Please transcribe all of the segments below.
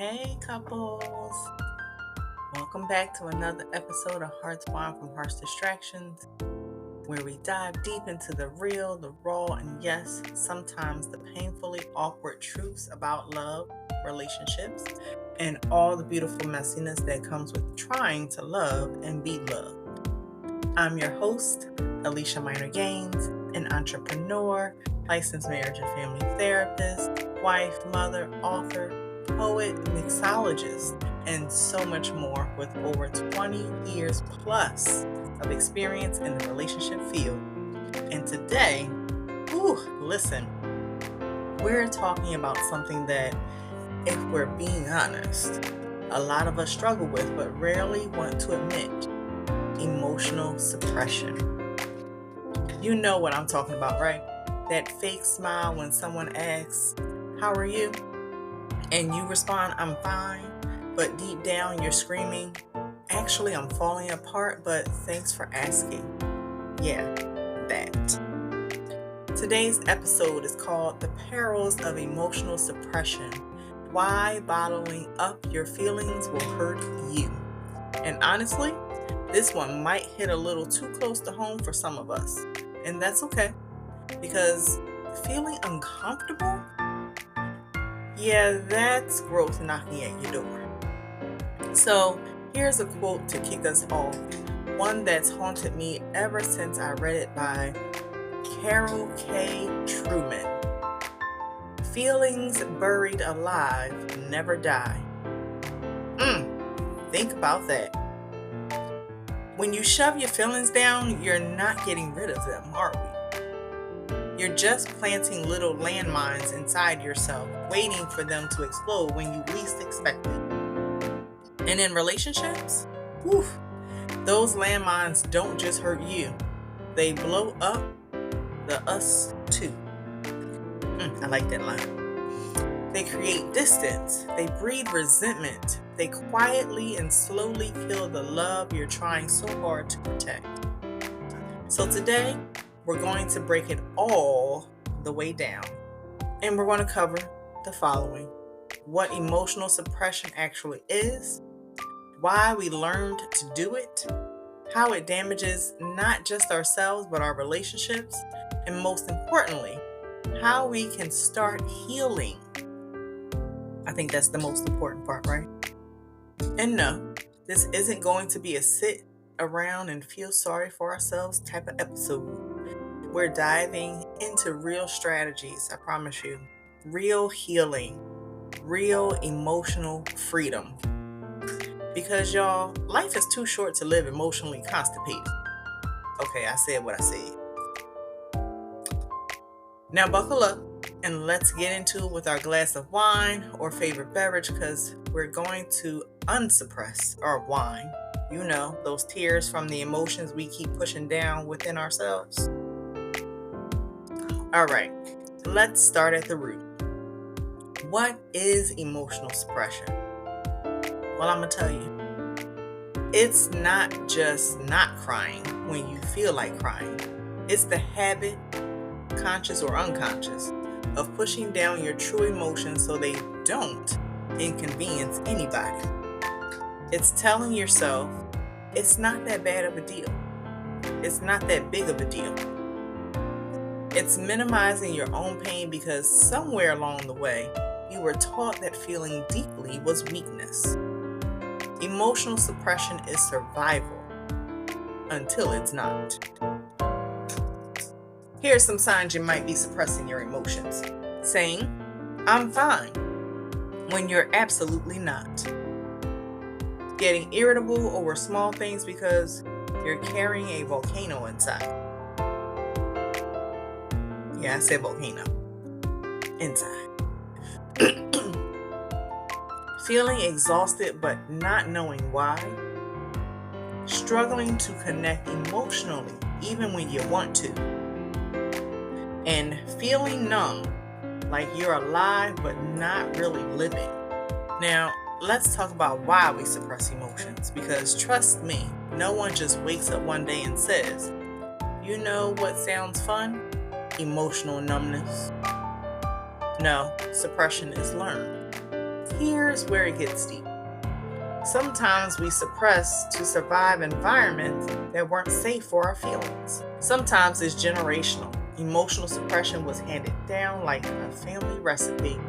Hey, couples. Welcome back to another episode of Hearts Wine from Harsh Distractions, where we dive deep into the real, the raw, and yes, sometimes the painfully awkward truths about love, relationships, and all the beautiful messiness that comes with trying to love and be loved. I'm your host, Alicia Minor Gaines, an entrepreneur, licensed marriage and family therapist, wife, mother, author, poet, mixologist, and so much more with over 20 years plus of experience in the relationship field. And today, listen, we're talking about something that, if we're being honest, a lot of us struggle with but rarely want to admit: emotional suppression. You know what I'm talking about, right? That fake smile when someone asks, "How are you?" and you respond, "I'm fine," but deep down you're screaming, "Actually, I'm falling apart, but thanks for asking." Yeah, that. Today's episode is called The Perils of Emotional Suppression: Why Bottling Up Your Feelings Will Hurt You. And honestly, this one might hit a little too close to home for some of us. And that's okay, because feeling uncomfortable, yeah, that's growth knocking at your door. So here's a quote to kick us off, one that's haunted me ever since I read it by Carol K. Truman. "Feelings buried alive never die." Think about that. When you shove your feelings down, you're not getting rid of them, are we? You're just planting little landmines inside yourself, waiting for them to explode when you least expect it. And in relationships, those landmines don't just hurt you. They blow up the us too. I like that line. They create distance. They breed resentment. They quietly and slowly kill the love you're trying so hard to protect. So today, we're going to break it all the way down. And we're going to cover the following: what emotional suppression actually is, why we learned to do it, how it damages not just ourselves but our relationships, and most importantly, how we can start healing. I think that's the most important part, right? And no, this isn't going to be a sit around and feel sorry for ourselves type of episode. We're diving into real strategies, I promise you. Real healing, real emotional freedom. Because y'all, life is too short to live emotionally constipated. Okay, I said what I said. Now buckle up and let's get into it with our glass of wine or favorite beverage, because we're going to unsuppress our wine. You know, those tears from the emotions we keep pushing down within ourselves. All right, let's start at the root. What is emotional suppression? Well, I'm going to tell you. It's not just not crying when you feel like crying. It's the habit, conscious or unconscious, of pushing down your true emotions so they don't inconvenience anybody. It's telling yourself it's not that bad of a deal. It's not that big of a deal. It's minimizing your own pain because somewhere along the way, you were taught that feeling deeply was weakness. Emotional suppression is survival until it's not. Here are some signs you might be suppressing your emotions. Saying, "I'm fine," when you're absolutely not. Getting irritable over small things because you're carrying a volcano inside. Yeah, I said volcano. Inside. Feeling exhausted but not knowing why. Struggling to connect emotionally even when you want to. And feeling numb, like you're alive but not really living. Now, let's talk about why we suppress emotions, because trust me, no one just wakes up one day and says, "You know what sounds fun? Emotional numbness." No, suppression is learned. here's where it gets deep. Sometimes we suppress to survive environments that weren't safe for our feelings. Sometimes it's generational. Emotional suppression was handed down like a family recipe.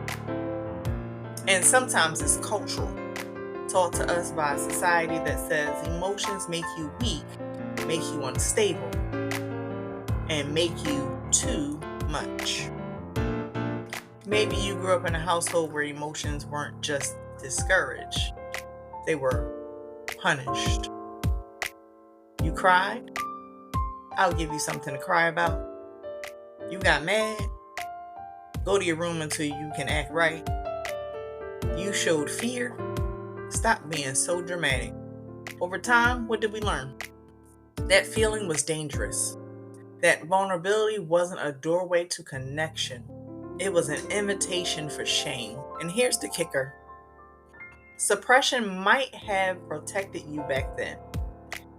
And sometimes it's cultural, taught to us by a society that says emotions make you weak, make you unstable, and make you too much. Maybe you grew up in a household where emotions weren't just discouraged, they were punished. You cried? I'll give you something to cry about. You got mad? Go to your room until you can act right. You showed fear? Stop being so dramatic. Over time, what did we learn? That feeling was dangerous. That vulnerability wasn't a doorway to connection. It was an invitation for shame. And here's the kicker. Suppression might have protected you back then.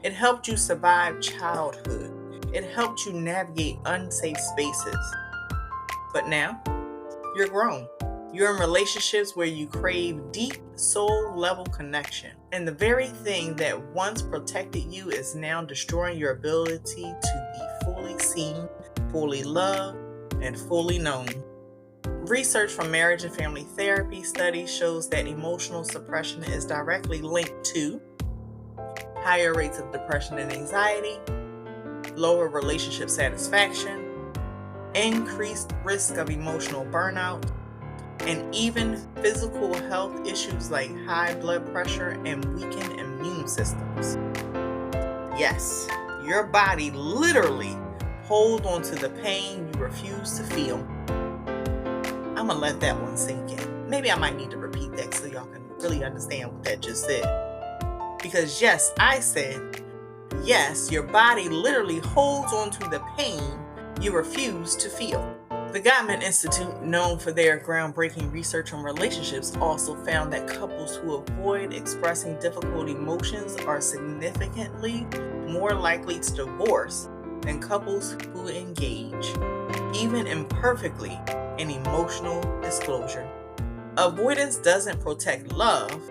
It helped you survive childhood. It helped you navigate unsafe spaces. But now, you're grown. You're in relationships where you crave deep soul-level connection. And the very thing that once protected you is now destroying your ability to be fully seen, fully loved, and fully known. Research from marriage and family therapy studies shows that emotional suppression is directly linked to higher rates of depression and anxiety, lower relationship satisfaction, increased risk of emotional burnout, and even physical health issues like high blood pressure and weakened immune systems. Yes, your body literally holds onto the pain you refuse to feel. I'm gonna let that one sink in. Maybe I might need to repeat that so y'all can really understand what that just said. Because yes, I said, yes, your body literally holds onto the pain you refuse to feel. The Gottman Institute, known for their groundbreaking research on relationships, also found that couples who avoid expressing difficult emotions are significantly more likely to divorce than couples who engage, even imperfectly, in emotional disclosure. Avoidance doesn't protect love,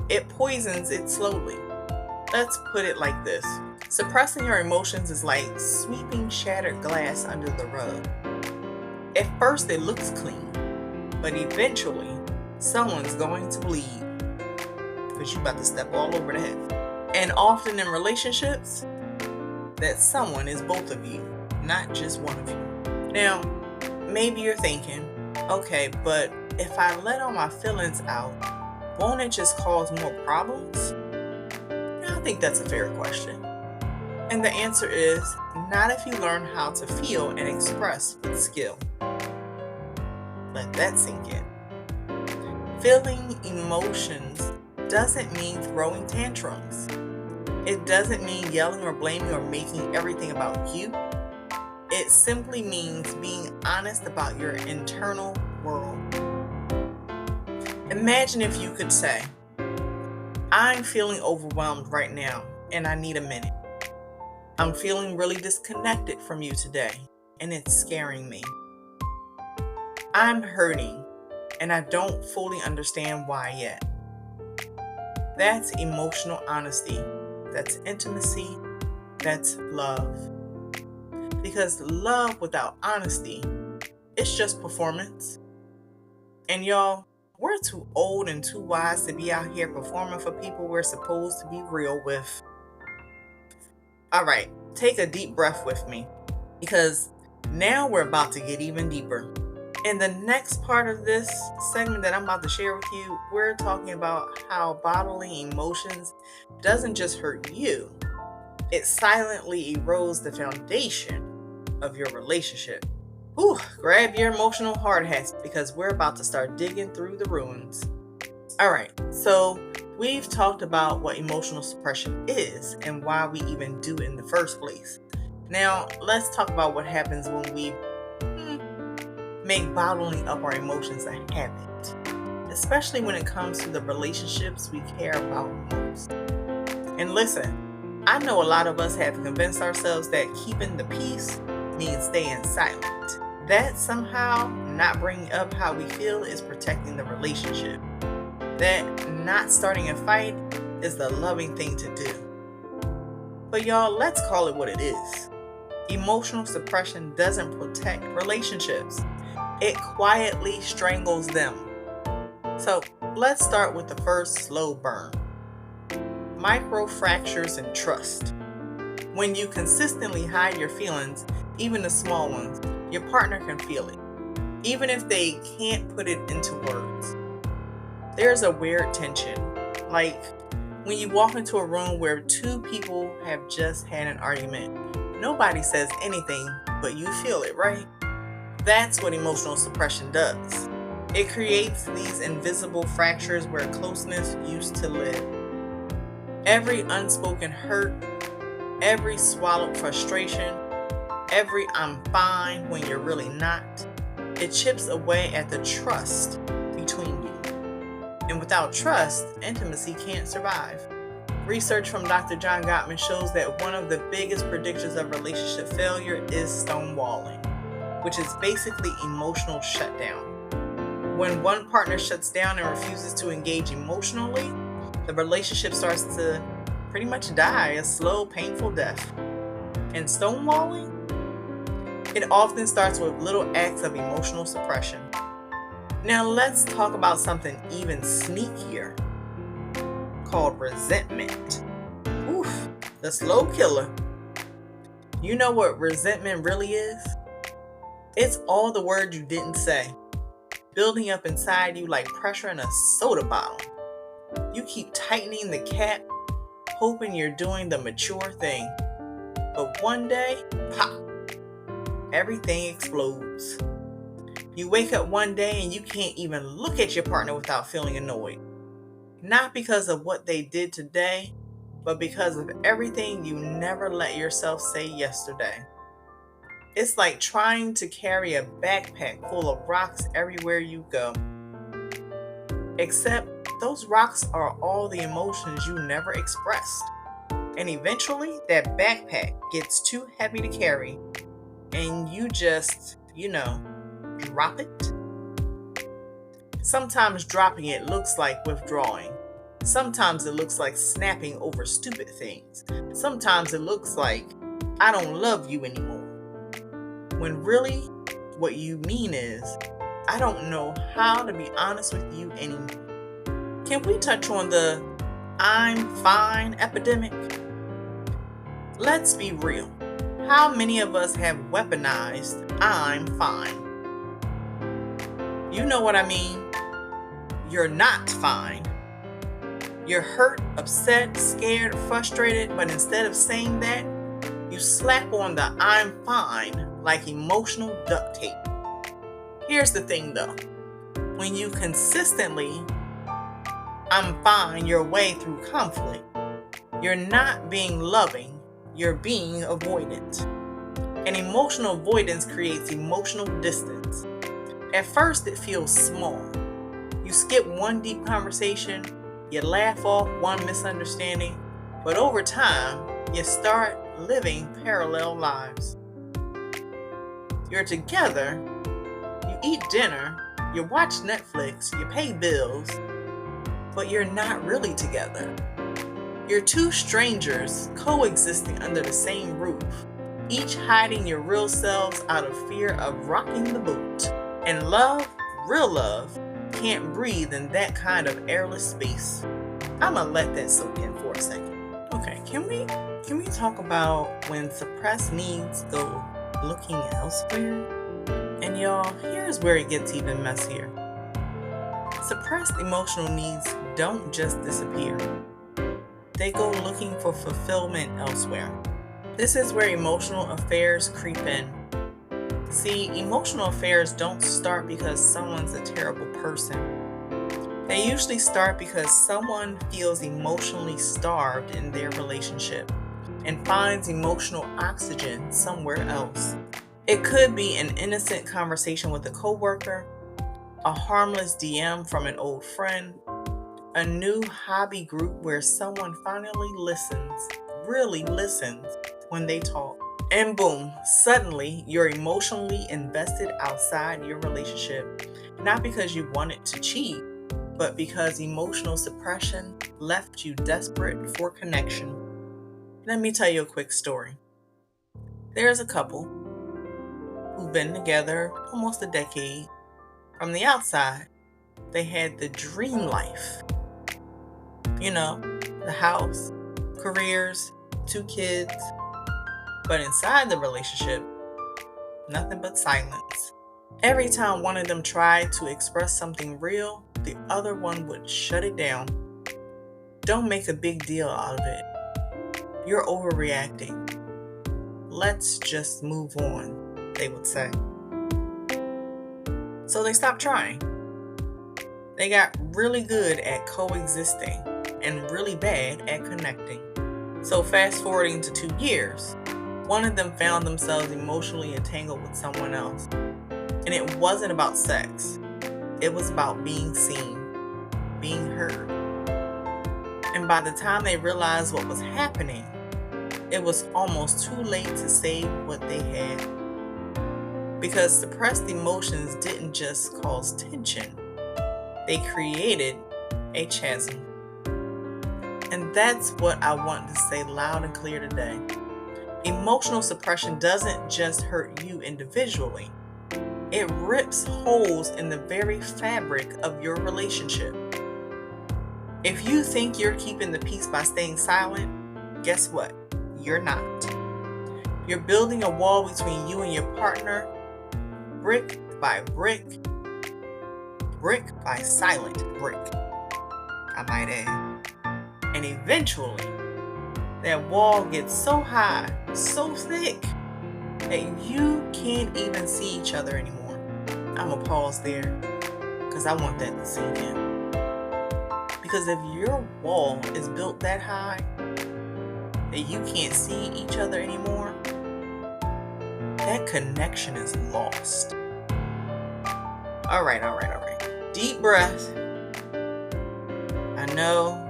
it poisons it slowly. Let's put it like this. Suppressing your emotions is like sweeping shattered glass under the rug. At first it looks clean, but eventually someone's going to bleed because you're about to step all over the head. And often in relationships, that someone is both of you, not just one of you. Now, maybe you're thinking, okay, but if I let all my feelings out, won't it just cause more problems? I think that's a fair question. And the answer is, not if you learn how to feel and express with skill. Let that sink in. Feeling emotions doesn't mean throwing tantrums. It doesn't mean yelling or blaming or making everything about you. It simply means being honest about your internal world. Imagine if you could say, I'm feeling overwhelmed right now and I need a minute. I'm feeling really disconnected from you today and it's scaring me. I'm hurting and I don't fully understand why yet. That's emotional honesty. That's intimacy. That's love. Because love without honesty, it's just performance. And y'all, we're too old and too wise to be out here performing for people we're supposed to be real with. All right, take a deep breath with me, because now we're about to get even deeper. In the next part of this segment that I'm about to share with you, we're talking about how bottling emotions doesn't just hurt you, it silently erodes the foundation of your relationship. Ooh, grab your emotional hard hats because we're about to start digging through the ruins. All right, so we've talked about what emotional suppression is and why we even do it in the first place. Now, let's talk about what happens when we make bottling up our emotions a habit, especially when it comes to the relationships we care about most. And listen, I know a lot of us have convinced ourselves that keeping the peace means staying silent. That somehow not bringing up how we feel is protecting the relationship. that not starting a fight is the loving thing to do. But y'all, let's call it what it is. Emotional suppression doesn't protect relationships. It quietly strangles them. So let's start with the first slow burn. Micro fractures in trust. When you consistently hide your feelings, even the small ones, your partner can feel it, even if they can't put it into words. There's a weird tension, like when you walk into a room where two people have just had an argument. Nobody says anything, but you feel it, right? That's what emotional suppression does. It creates these invisible fractures where closeness used to live. Every unspoken hurt, every swallowed frustration, every I'm fine when you're really not, it chips away at the trust between you. And without trust, intimacy can't survive. Research from Dr. John Gottman shows that one of the biggest predictors of relationship failure is stonewalling, which is basically emotional shutdown. When one partner shuts down and refuses to engage emotionally, the relationship starts to pretty much die a slow, painful death. And stonewalling? It often starts with little acts of emotional suppression. Now let's talk about something even sneakier called resentment. Oof, the slow killer. You know what resentment really is? It's all the words you didn't say, building up inside you like pressure in a soda bottle. You keep tightening the cap, hoping you're doing the mature thing. But one day, pop, everything explodes. You wake up one day and you can't even look at your partner without feeling annoyed. Not because of what they did today, but because of everything you never let yourself say yesterday. It's like trying to carry a backpack full of rocks everywhere you go. Except those rocks are all the emotions you never expressed. And eventually that backpack gets too heavy to carry and you just, drop it. Sometimes dropping it looks like withdrawing. Sometimes it looks like snapping over stupid things. Sometimes it looks like, I don't love you anymore. When really, what you mean is, I don't know how to be honest with you anymore. Can we touch on the I'm fine epidemic? Let's be real. How many of us have weaponized I'm fine? You know what I mean? You're not fine. You're hurt, upset, scared, frustrated, but instead of saying that, you slap on the I'm fine like emotional duct tape. Here's the thing though. When you consistently I'm fine your way through conflict, you're not being loving, you're being avoidant. And emotional avoidance creates emotional distance. At first it feels small. You skip one deep conversation, you laugh off one misunderstanding, but over time, you start living parallel lives. You're together, you eat dinner, you watch Netflix, you pay bills, but you're not really together. You're two strangers coexisting under the same roof, each hiding your real selves out of fear of rocking the boat. And love, real love, can't breathe in that kind of airless space. I'ma let that soak in for a second. Okay, can we talk about when suppressed needs go looking elsewhere? And y'all, here's where it gets even messier. Suppressed emotional needs don't just disappear. They go looking for fulfillment elsewhere. This is where emotional affairs creep in. See, emotional affairs don't start because someone's a terrible person. They usually start because someone feels emotionally starved in their relationship and finds emotional oxygen somewhere else. It could be an innocent conversation with a coworker, a harmless DM from an old friend, a new hobby group where someone finally listens, really listens when they talk. And boom, suddenly you're emotionally invested outside your relationship, not because you wanted to cheat, but because emotional suppression left you desperate for connection. Let me tell you a quick story. There's a couple who've been together almost a decade. From the outside, they had the dream life. You know, the house, careers, 2 kids. But inside the relationship, nothing but silence. Every time one of them tried to express something real, the other one would shut it down. Don't make a big deal out of it. You're overreacting. Let's just move on, they would say. So they stopped trying. They got really good at coexisting and really bad at connecting. So fast forwarding to 2 years, one of them found themselves emotionally entangled with someone else. And it wasn't about sex. It was about being seen, being heard. And by the time they realized what was happening, it was almost too late to save what they had. Because suppressed emotions didn't just cause tension, they created a chasm. And that's what I want to say loud and clear today. Emotional suppression doesn't just hurt you individually. It rips holes in the very fabric of your relationship. If you think you're keeping the peace by staying silent, guess what? You're not. You're building a wall between you and your partner, brick by brick, brick by silent brick, I might add. And eventually, that wall gets so high, so thick, that you can't even see each other anymore. I'm going to pause there because I want that to sink in. Because if your wall is built that high that you can't see each other anymore, that connection is lost. All right. Deep breath. I know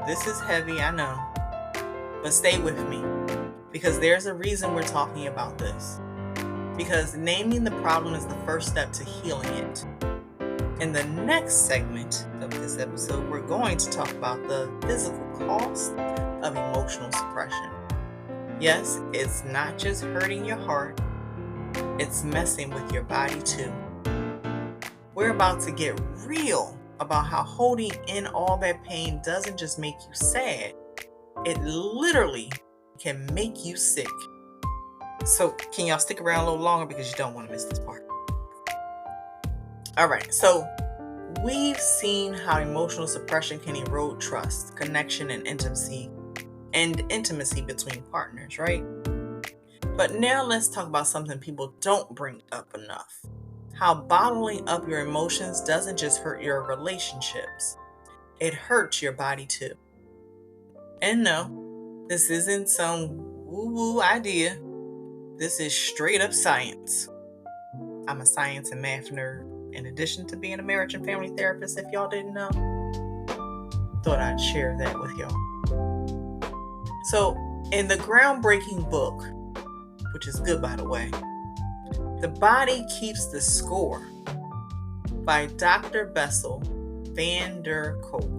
this is heavy, I know. But stay with me because there's a reason we're talking about this. Because naming the problem is the first step to healing it. In the next segment of this episode, we're going to talk about the physical cost of emotional suppression. Yes, it's not just hurting your heart, it's messing with your body too. We're about to get real about how holding in all that pain doesn't just make you sad, it literally can make you sick. So can y'all stick around a little longer because you don't want to miss this part. All right, so we've seen how emotional suppression can erode trust, connection, and intimacy between partners, right? But now let's talk about something people don't bring up enough. How bottling up your emotions doesn't just hurt your relationships, it hurts your body too. And no, this isn't some woo-woo idea. This is straight up science. I'm a science and math nerd, in addition to being a marriage and family therapist, if y'all didn't know. Thought I'd share that with y'all. So, in the groundbreaking book, which is good by the way, The Body Keeps the Score by Dr. Bessel van der Kolk.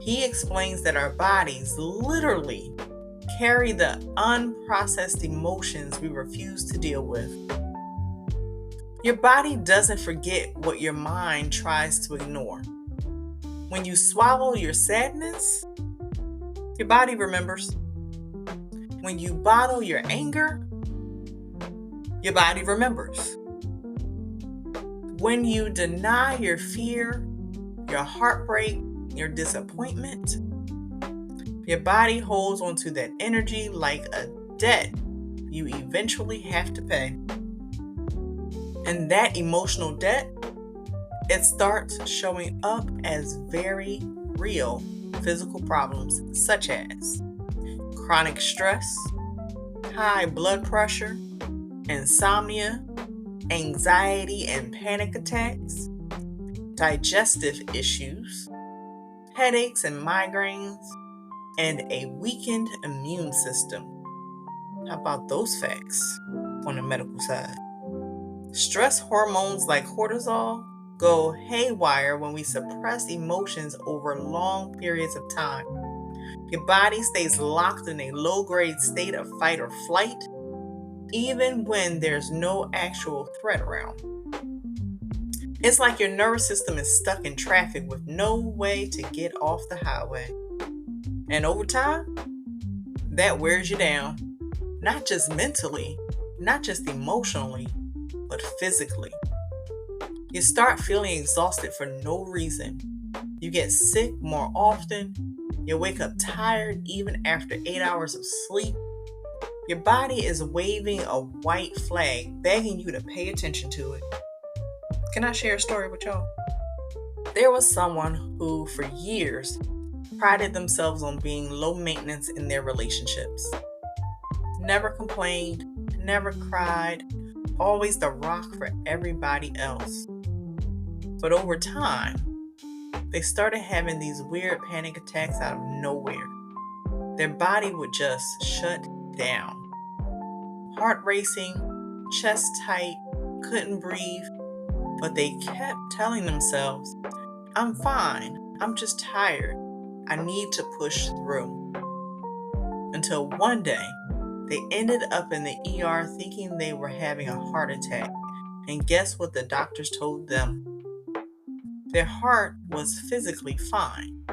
He explains that our bodies literally carry the unprocessed emotions we refuse to deal with. Your body doesn't forget what your mind tries to ignore. When you swallow your sadness, your body remembers. When you bottle your anger, your body remembers. When you deny your fear, your heartbreak, your disappointment, your body holds onto that energy like a debt you eventually have to pay. And that emotional debt, it starts showing up as very real physical problems such as chronic stress, high blood pressure, insomnia, anxiety and panic attacks, digestive issues, headaches and migraines, and a weakened immune system. How about those facts on the medical side? Stress hormones like cortisol go haywire when we suppress emotions over long periods of time. Your body stays locked in a low-grade state of fight or flight, even when there's no actual threat around. It's like your nervous system is stuck in traffic with no way to get off the highway. And over time, that wears you down, not just mentally, not just emotionally, but physically. You start feeling exhausted for no reason. You get sick more often. You wake up tired even after 8 hours of sleep. Your body is waving a white flag, begging you to pay attention to it. Can I share a story with y'all? There was someone who, for years, prided themselves on being low maintenance in their relationships. Never complained, never cried, always the rock for everybody else. But over time, they started having these weird panic attacks out of nowhere. Their body would just shut down. Heart racing, chest tight, couldn't breathe, but they kept telling themselves, "I'm fine, I'm just tired, I need to push through." Until one day, they ended up in the ER thinking they were having a heart attack. And guess what the doctors told them? Their heart was physically fine.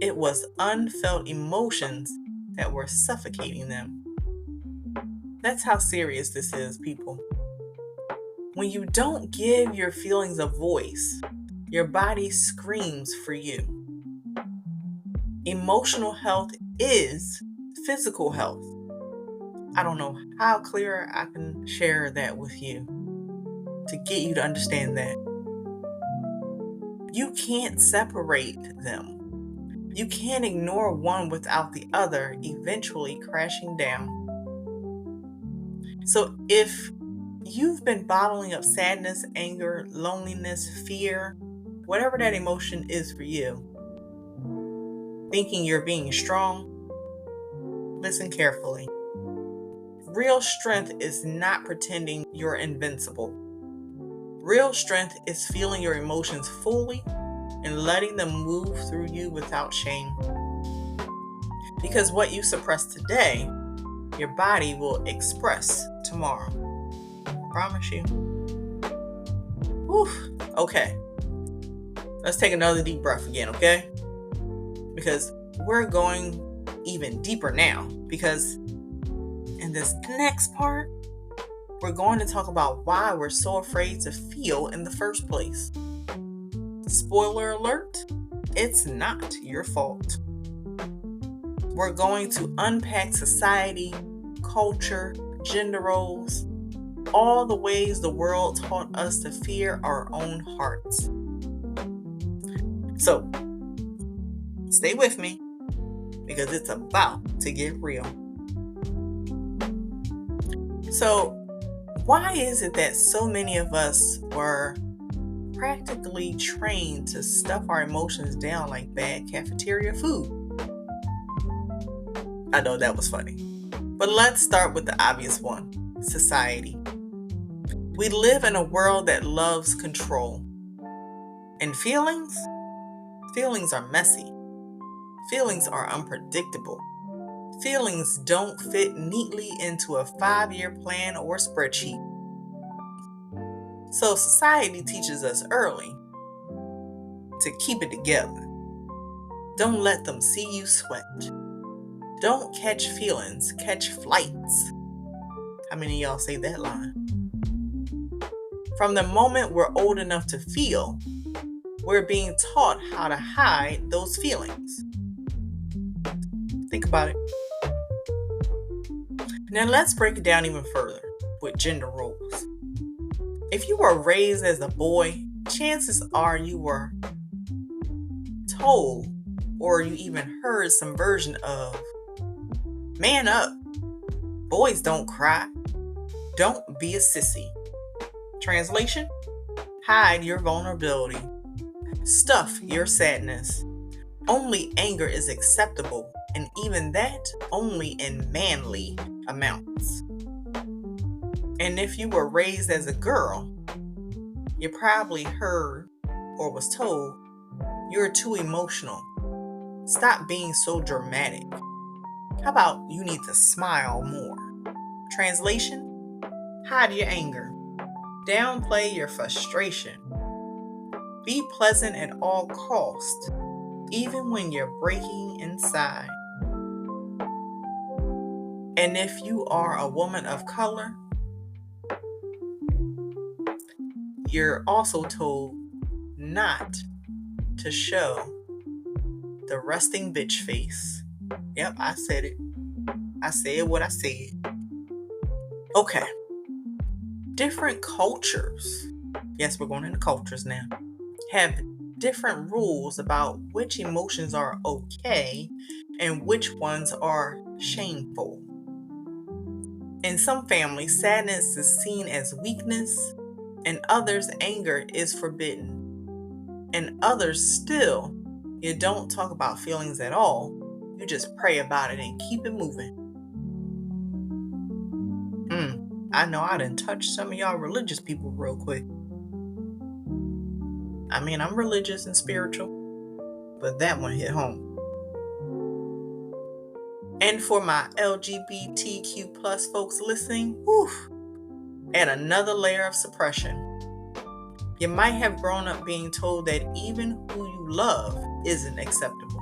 It was unfelt emotions that were suffocating them. That's how serious this is, people. When you don't give your feelings a voice, your body screams for you. Emotional health is physical health. I don't know how clear I can share that with you to get you to understand that. You can't separate them. You can't ignore one without the other eventually crashing down. So if you've been bottling up sadness, anger, loneliness, fear, whatever that emotion is for you, thinking you're being strong, listen carefully. Real strength is not pretending you're invincible. Real strength is feeling your emotions fully and letting them move through you without shame. Because what you suppress today, your body will express tomorrow. Promise you. Whew. Okay. Let's take another deep breath again, okay? Because we're going even deeper now. Because in this next part, we're going to talk about why we're so afraid to feel in the first place. Spoiler alert, it's not your fault. We're going to unpack society, culture, gender roles, all the ways the world taught us to fear our own hearts. So, stay with me because it's about to get real. So, why is it that so many of us were practically trained to stuff our emotions down like bad cafeteria food? I know that was funny. But let's start with the obvious one, society. We live in a world that loves control. And feelings are messy. Feelings are unpredictable. Feelings don't fit neatly into a 5-year plan or spreadsheet. So society teaches us early to keep it together. Don't let them see you sweat. Don't catch feelings, catch flights. How many of y'all say that line? From the moment we're old enough to feel, we're being taught how to hide those feelings. Think about it. Now let's break it down even further with gender roles. If you were raised as a boy, chances are you were told or you even heard some version of, "Man up, boys don't cry, don't be a sissy." Translation, hide your vulnerability, stuff your sadness. Only anger is acceptable, and even that only in manly amounts. And if you were raised as a girl, You probably heard or was told, "You're too emotional. Stop being so dramatic. How about you need to smile more?" Translation: hide your anger. Downplay your frustration. Be pleasant at all costs, even when you're breaking inside. And if you are a woman of color, you're also told not to show the resting bitch face. Yep, I said it. I said what I said. Okay. Different cultures, yes, we're going into cultures now, have different rules about which emotions are okay and which ones are shameful. In some families, sadness is seen as weakness, and others, anger is forbidden. And others, still, you don't talk about feelings at all. You just pray about it and keep it moving. I know I done touched some of y'all religious people real quick. I mean, I'm religious and spiritual, but that one hit home. And for my LGBTQ plus folks listening, add another layer of suppression. You might have grown up being told that even who you love isn't acceptable.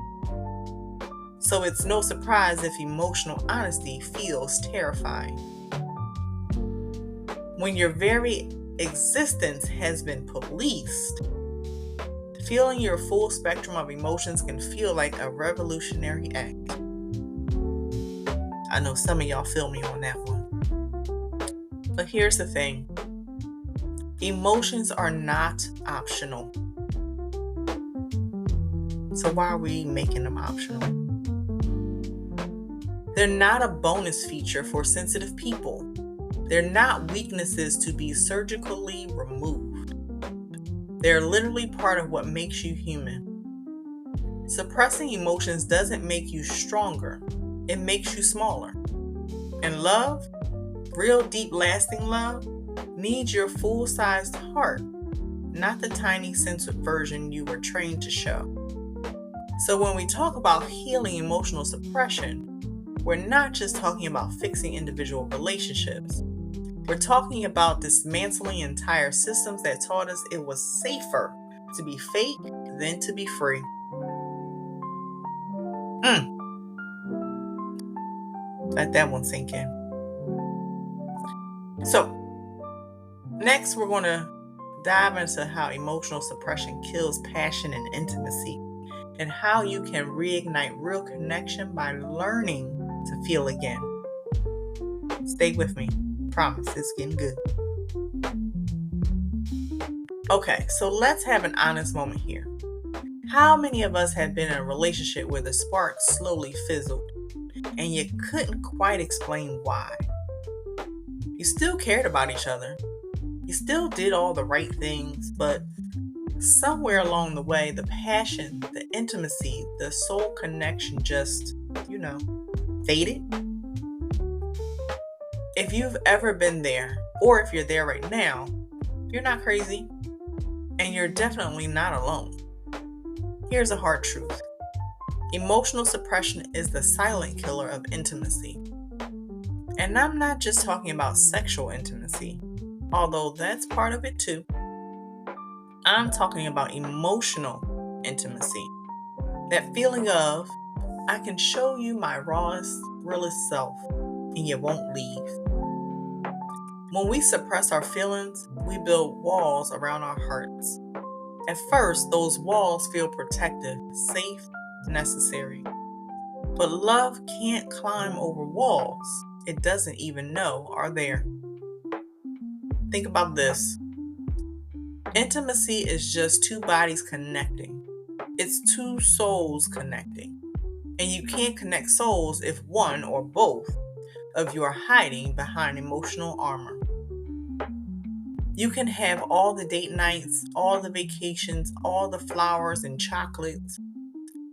So it's no surprise if emotional honesty feels terrifying. When your very existence has been policed, feeling your full spectrum of emotions can feel like a revolutionary act. I know some of y'all feel me on that one. But here's the thing. Emotions are not optional. So why are we making them optional? They're not a bonus feature for sensitive people. They're not weaknesses to be surgically removed. They're literally part of what makes you human. Suppressing emotions doesn't make you stronger. It makes you smaller. And love, real deep lasting love, needs your full-sized heart, not the tiny censored version you were trained to show. So when we talk about healing emotional suppression, we're not just talking about fixing individual relationships. We're talking about dismantling entire systems that taught us it was safer to be fake than to be free. Let that one sink in. So, next we're going to dive into how emotional suppression kills passion and intimacy, and how you can reignite real connection by learning to feel again. Stay with me. Promise, it's getting good. Okay, so let's have an honest moment here. How many of us have been in a relationship where the spark slowly fizzled and you couldn't quite explain why? You still cared about each other. You still did all the right things, but somewhere along the way, the passion, the intimacy, the soul connection just, faded. If you've ever been there, or if you're there right now, you're not crazy, and you're definitely not alone. Here's a hard truth. Emotional suppression is the silent killer of intimacy. And I'm not just talking about sexual intimacy, although that's part of it too. I'm talking about emotional intimacy. That feeling of, I can show you my rawest, realest self, and you won't leave. When we suppress our feelings, we build walls around our hearts. At first, those walls feel protective, safe, necessary. But love can't climb over walls it doesn't even know are there. Think about this. Intimacy is just two bodies connecting. It's two souls connecting. And you can't connect souls if one or both of you are hiding behind emotional armor. You can have all the date nights, all the vacations, all the flowers and chocolates.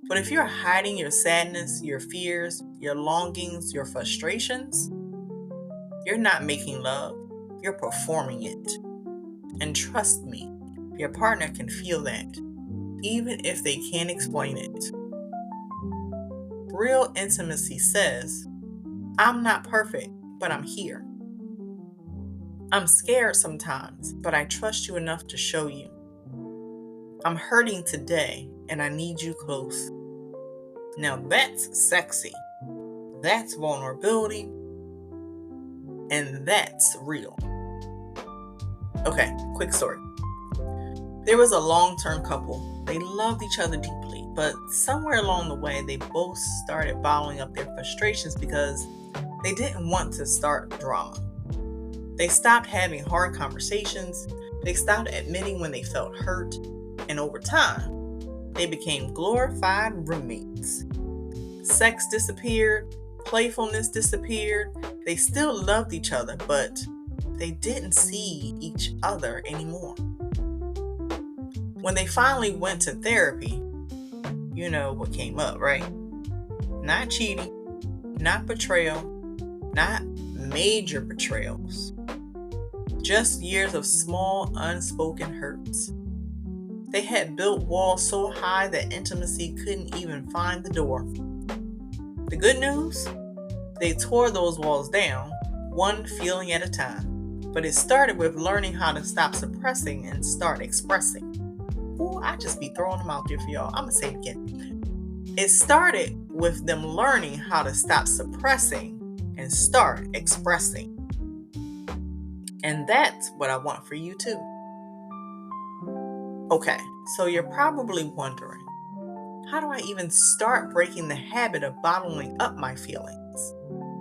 But if you're hiding your sadness, your fears, your longings, your frustrations, you're not making love. You're performing it. And trust me, Your partner can feel that, even if they can't explain it. Real intimacy says, I'm not perfect, but I'm here. I'm scared sometimes, but I trust you enough to show you. I'm hurting today, and I need you close. Now that's sexy. That's vulnerability. And that's real. Okay, quick story. There was a long-term couple. They loved each other deeply, but somewhere along the way, they both started bottling up their frustrations because they didn't want to start drama. They stopped having hard conversations. They stopped admitting when they felt hurt. And over time, they became glorified roommates. Sex disappeared. Playfulness disappeared. They still loved each other, but they didn't see each other anymore. When they finally went to therapy, you know what came up, right? Not cheating, not betrayal, not major betrayals. Just years of small, unspoken hurts. They had built walls so high that intimacy couldn't even find the door. The good news? They tore those walls down, one feeling at a time. But it started with learning how to stop suppressing and start expressing. Ooh, I just be throwing them out there for y'all. I'm going to say it again. It started with them learning how to stop suppressing and start expressing. And that's what I want for you too. Okay, so you're probably wondering, how do I even start breaking the habit of bottling up my feelings?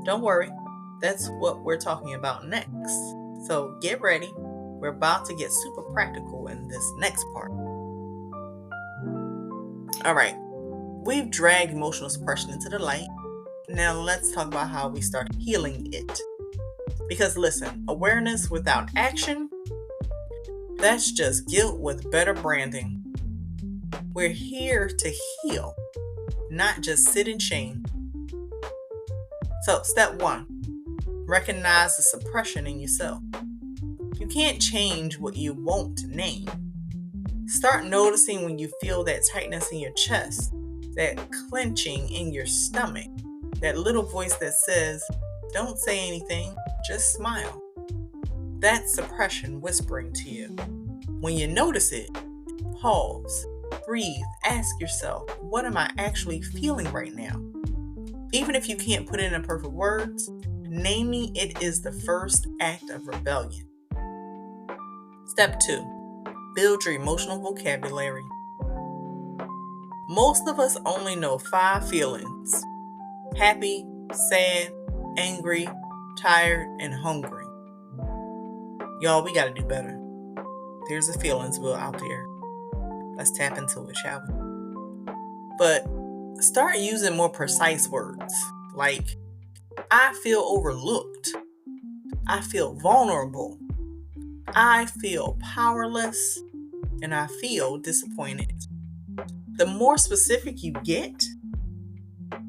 Don't worry, that's what we're talking about next. So get ready. We're about to get super practical in this next part. All right, we've dragged emotional suppression into the light. Now let's talk about how we start healing it. Because listen, awareness without action, that's just guilt with better branding. We're here to heal, not just sit in shame. So, step 1, recognize the suppression in yourself. You can't change what you won't name. Start noticing when you feel that tightness in your chest, that clenching in your stomach, that little voice that says, don't say anything, just smile. That's suppression whispering to you. When you notice it, pause, breathe, ask yourself, what am I actually feeling right now? Even if you can't put it in perfect words, naming it is the first act of rebellion. Step 2, build your emotional vocabulary. Most of us only know 5 feelings: happy, sad, angry, tired, and hungry. Y'all, we gotta do better. There's a feelings wheel out there. Let's tap into it, shall we? But start using more precise words like, I feel overlooked. I feel vulnerable. I feel powerless. And I feel disappointed. The more specific you get,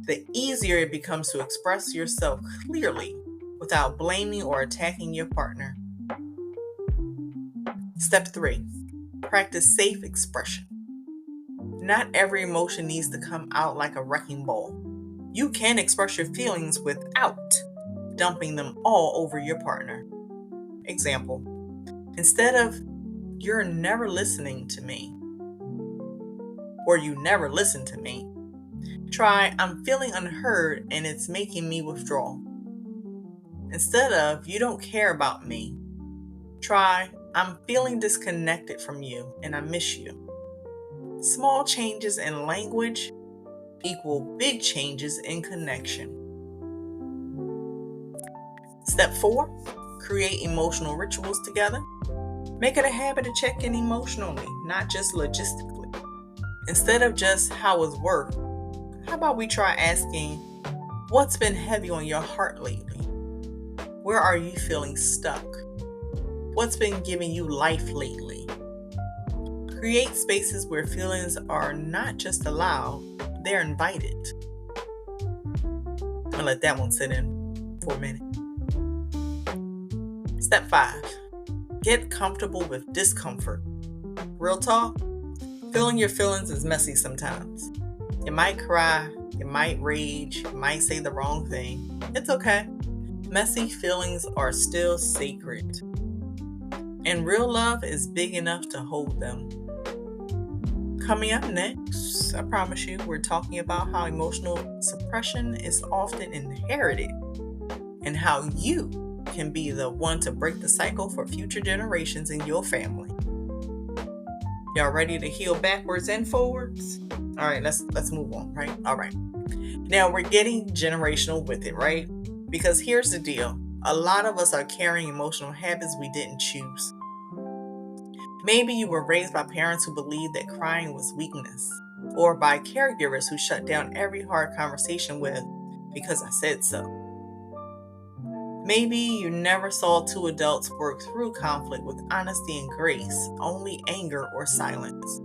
the easier it becomes to express yourself clearly without blaming or attacking your partner. Step 3, practice safe expression. Not every emotion needs to come out like a wrecking ball. You can express your feelings without dumping them all over your partner. Example, instead of, you're never listening to me, or you never listen to me, try, I'm feeling unheard and it's making me withdraw. Instead of, you don't care about me, try, I'm feeling disconnected from you and I miss you. Small changes in language equal big changes in connection. Step 4, create emotional rituals together. Make it a habit to check in emotionally, not just logistically. Instead of just how was work, how about we try asking, what's been heavy on your heart lately? Where are you feeling stuck? What's been giving you life lately? Create spaces where feelings are not just allowed, they're invited. I'm gonna let that one sit in for a minute. Step 5, get comfortable with discomfort. Real talk, feeling your feelings is messy sometimes. You might cry, you might rage, you might say the wrong thing. It's okay. Messy feelings are still sacred. And real love is big enough to hold them. Coming up next, I promise you, we're talking about how emotional suppression is often inherited and how you can be the one to break the cycle for future generations in your family. Y'all ready to heal backwards and forwards? All right, let's move on, right? All right. Now we're getting generational with it, right? Because here's the deal. A lot of us are carrying emotional habits we didn't choose. Maybe you were raised by parents who believed that crying was weakness, or by caregivers who shut down every hard conversation with, because I said so. Maybe you never saw two adults work through conflict with honesty and grace, only anger or silence.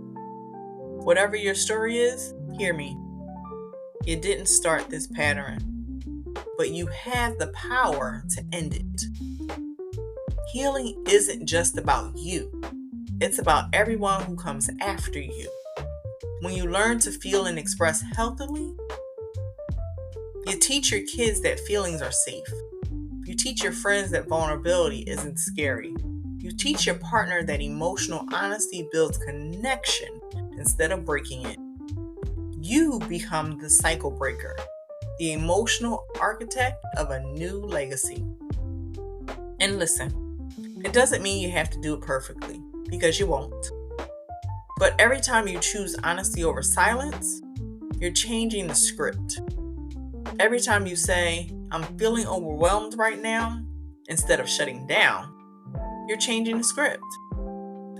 Whatever your story is, hear me. You didn't start this pattern, but you have the power to end it. Healing isn't just about you. It's about everyone who comes after you. When you learn to feel and express healthily, you teach your kids that feelings are safe. You teach your friends that vulnerability isn't scary. You teach your partner that emotional honesty builds connection instead of breaking it. You become the cycle breaker, the emotional architect of a new legacy. And listen, it doesn't mean you have to do it perfectly, because you won't. But every time you choose honesty over silence, you're changing the script. Every time you say, I'm feeling overwhelmed right now, instead of shutting down, you're changing the script.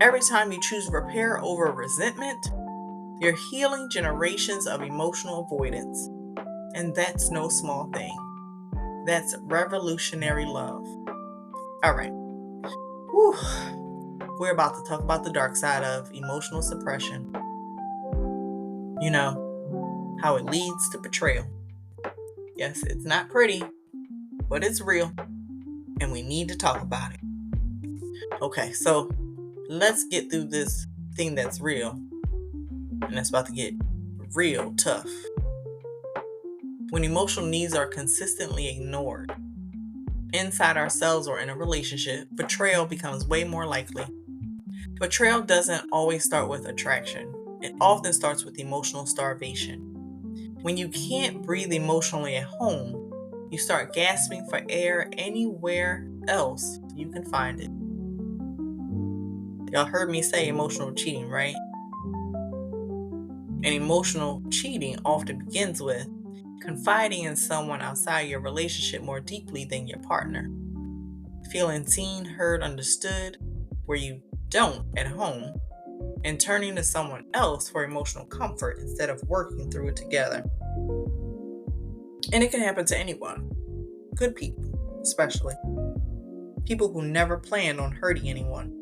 Every time you choose repair over resentment, you're healing generations of emotional avoidance. And that's no small thing. That's revolutionary love. All right. Whew. We're about to talk about the dark side of emotional suppression. You know, how it leads to betrayal. Yes, it's not pretty, but it's real, and we need to talk about it. Okay, so let's get through this thing that's real, and that's about to get real tough. When emotional needs are consistently ignored, inside ourselves or in a relationship, betrayal becomes way more likely. Betrayal doesn't always start with attraction. It often starts with emotional starvation. When you can't breathe emotionally at home, you start gasping for air anywhere else you can find it. Y'all heard me say emotional cheating, right? And emotional cheating often begins with confiding in someone outside your relationship more deeply than your partner. Feeling seen, heard, understood, where you don't at home, and turning to someone else for emotional comfort instead of working through it together. And it can happen to anyone. Good people, especially. People who never planned on hurting anyone.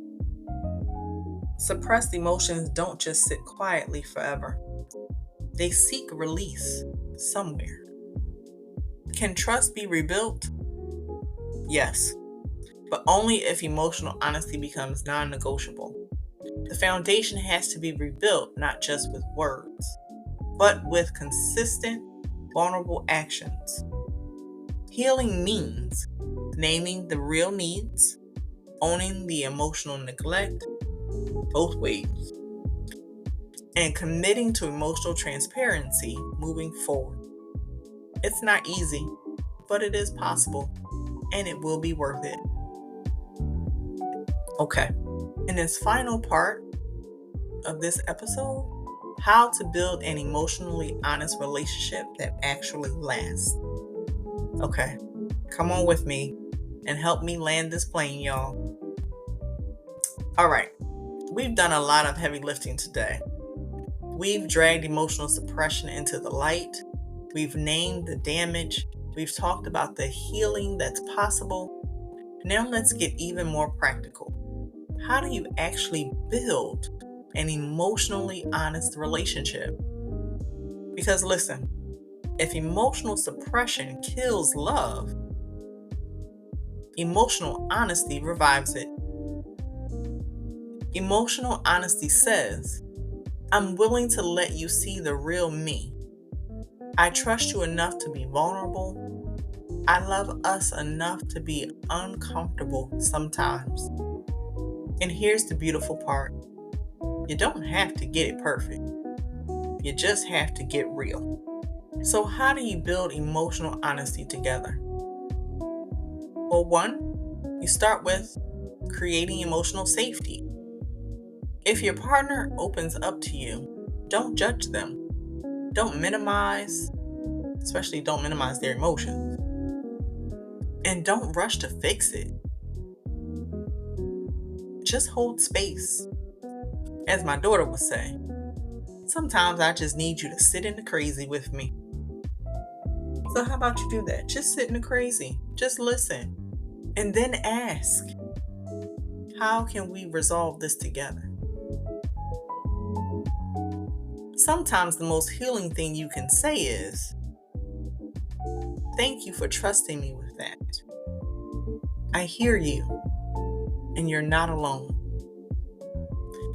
Suppressed emotions don't just sit quietly forever. They seek release somewhere. Can trust be rebuilt? Yes, but only if emotional honesty becomes non-negotiable. The foundation has to be rebuilt not just with words, but with consistent, vulnerable actions. Healing means naming the real needs, owning the emotional neglect, both ways, and committing to emotional transparency moving forward. It's not easy, but it is possible, and it will be worth it. Okay, in this final part of this episode, how to build an emotionally honest relationship that actually lasts. Okay, come on with me and help me land this plane, y'all. All right, we've done a lot of heavy lifting today. We've dragged emotional suppression into the light. We've named the damage. We've talked about the healing that's possible. Now let's get even more practical. How do you actually build an emotionally honest relationship? Because listen, if emotional suppression kills love, emotional honesty revives it. Emotional honesty says, I'm willing to let you see the real me. I trust you enough to be vulnerable. I love us enough to be uncomfortable sometimes. And here's the beautiful part. You don't have to get it perfect. You just have to get real. So how do you build emotional honesty together? Well, one, you start with creating emotional safety. If your partner opens up to you, don't judge them. Don't minimize, especially don't minimize their emotions. And don't rush to fix it. Just hold space. As my daughter would say, sometimes I just need you to sit in the crazy with me. So how about you do that? Just sit in the crazy. Just listen. And then ask, how can we resolve this together? Sometimes the most healing thing you can say is, thank you for trusting me with that. I hear you, and you're not alone.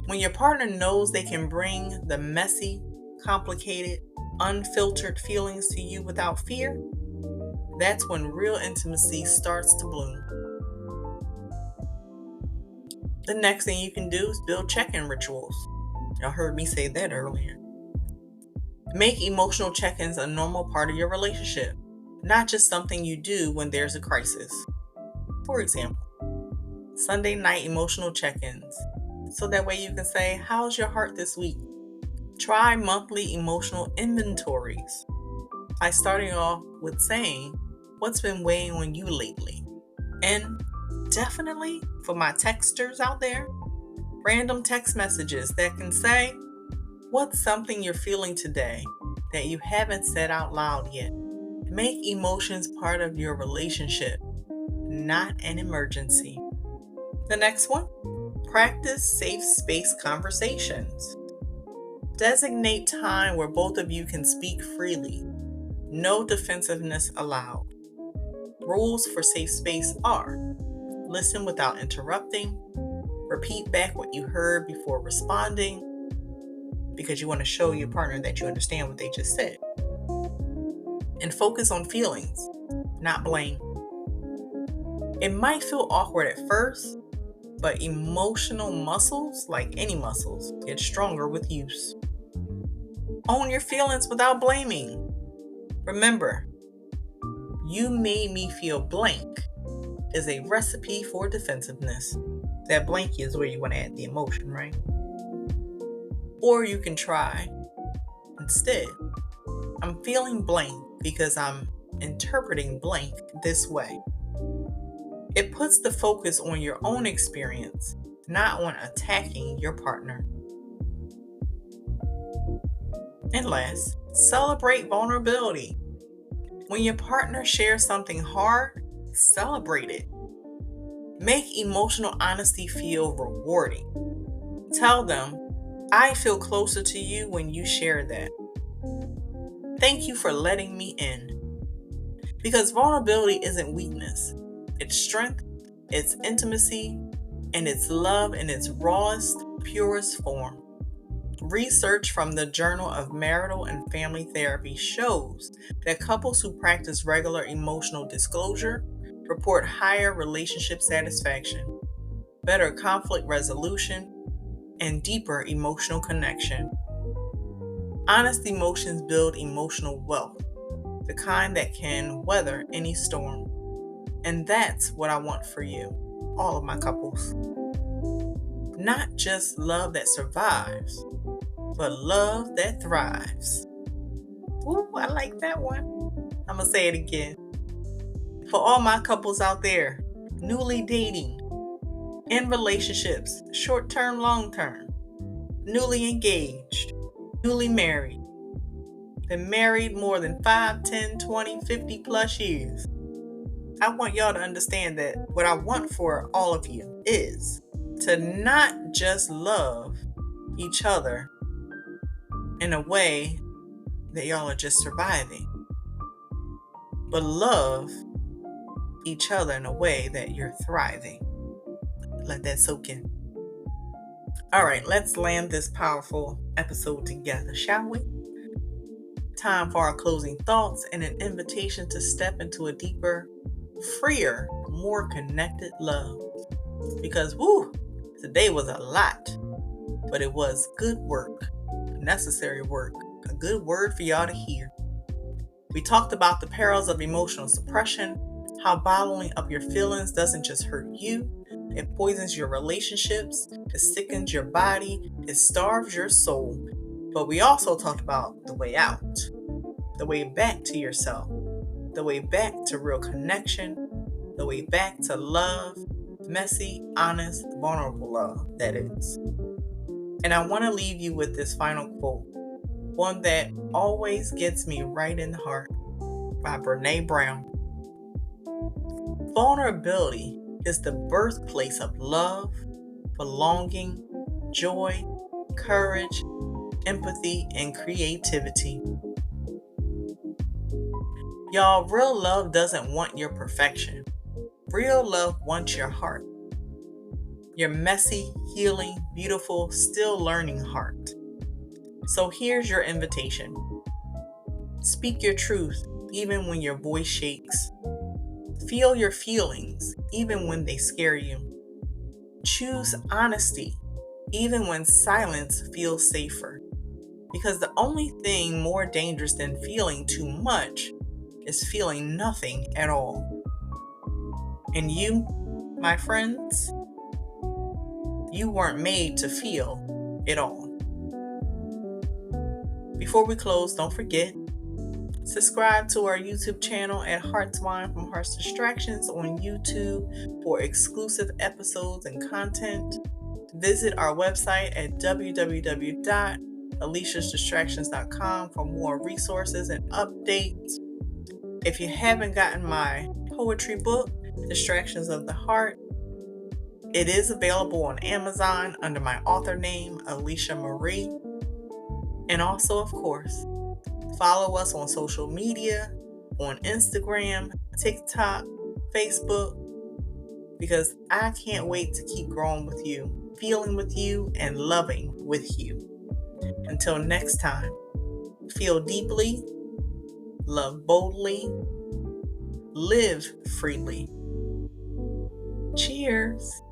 When your partner knows they can bring the messy, complicated, unfiltered feelings to you without fear, that's when real intimacy starts to bloom. The next thing you can do is build check-in rituals. Y'all heard me say that earlier. Make emotional check-ins a normal part of your relationship, not just something you do when there's a crisis. For example, Sunday night emotional check-ins. So that way you can say, how's your heart this week? Try monthly emotional inventories by starting off with saying, what's been weighing on you lately? And definitely for my texters out there, random text messages that can say, what's something you're feeling today that you haven't said out loud yet? Make emotions part of your relationship, not an emergency. The next one, practice safe space conversations. Designate time where both of you can speak freely. No defensiveness allowed. Rules for safe space are: listen without interrupting, repeat back what you heard before responding, because you want to show your partner that you understand what they just said. And focus on feelings, not blame. It might feel awkward at first, but emotional muscles, like any muscles, get stronger with use. Own your feelings without blaming. Remember, you made me feel blank is a recipe for defensiveness. That blank is where you want to add the emotion, right? Or you can try, instead, I'm feeling blank because I'm interpreting blank this way. It puts the focus on your own experience, not on attacking your partner. And last, celebrate vulnerability. When your partner shares something hard, celebrate it. Make emotional honesty feel rewarding. Tell them, I feel closer to you when you share that. Thank you for letting me in. Because vulnerability isn't weakness. It's strength, it's intimacy, and it's love in its rawest, purest form. Research from the Journal of Marital and Family Therapy shows that couples who practice regular emotional disclosure report higher relationship satisfaction, better conflict resolution, and deeper emotional connection. Honest emotions build emotional wealth, the kind that can weather any storm. And that's what I want for you, all of my couples. Not just love that survives, but love that thrives. Ooh, I like that one. I'm going to say it again. For all my couples out there, newly dating, in relationships, short-term, long-term, newly engaged, newly married, been married more than 5, 10, 20, 50 plus years. I want y'all to understand that what I want for all of you is to not just love each other in a way that y'all are just surviving, but love each other in a way that you're thriving. Let that soak in. All right, let's land this powerful episode together, shall we? Time for our closing thoughts and an invitation to step into a deeper, freer, more connected love. Because, today was a lot, but it was good work, necessary work, a good word for y'all to hear. We talked about the perils of emotional suppression, how bottling up your feelings doesn't just hurt you, it poisons your relationships, it sickens your body, it starves your soul. But we also talked about the way out, the way back to yourself, the way back to real connection, the way back to love, messy, honest, vulnerable love, that is. And I want to leave you with this final quote, one that always gets me right in the heart, by Brene Brown. Vulnerability is the birthplace of love, belonging, joy, courage, empathy, and creativity. Y'all, real love doesn't want your perfection. Real love wants your heart. Your messy, healing, beautiful, still learning heart. So here's your invitation. Speak your truth even when your voice shakes. Feel your feelings even when they scare you. Choose honesty even when silence feels safer. Because the only thing more dangerous than feeling too much is feeling nothing at all. And you, my friends, you weren't made to feel it all. Before we close, don't forget, subscribe to our YouTube channel at Hearts Wine from Hearts Distractions on YouTube for exclusive episodes and content. Visit our website at www.aliciasdistractions.com for more resources and updates. If you haven't gotten my poetry book, Distractions of the Heart, it is available on Amazon under my author name, Alicia Marie. And also, of course, follow us on social media, on Instagram, TikTok, Facebook, because I can't wait to keep growing with you, feeling with you, and loving with you. Until next time, feel deeply, love boldly, live freely. Cheers.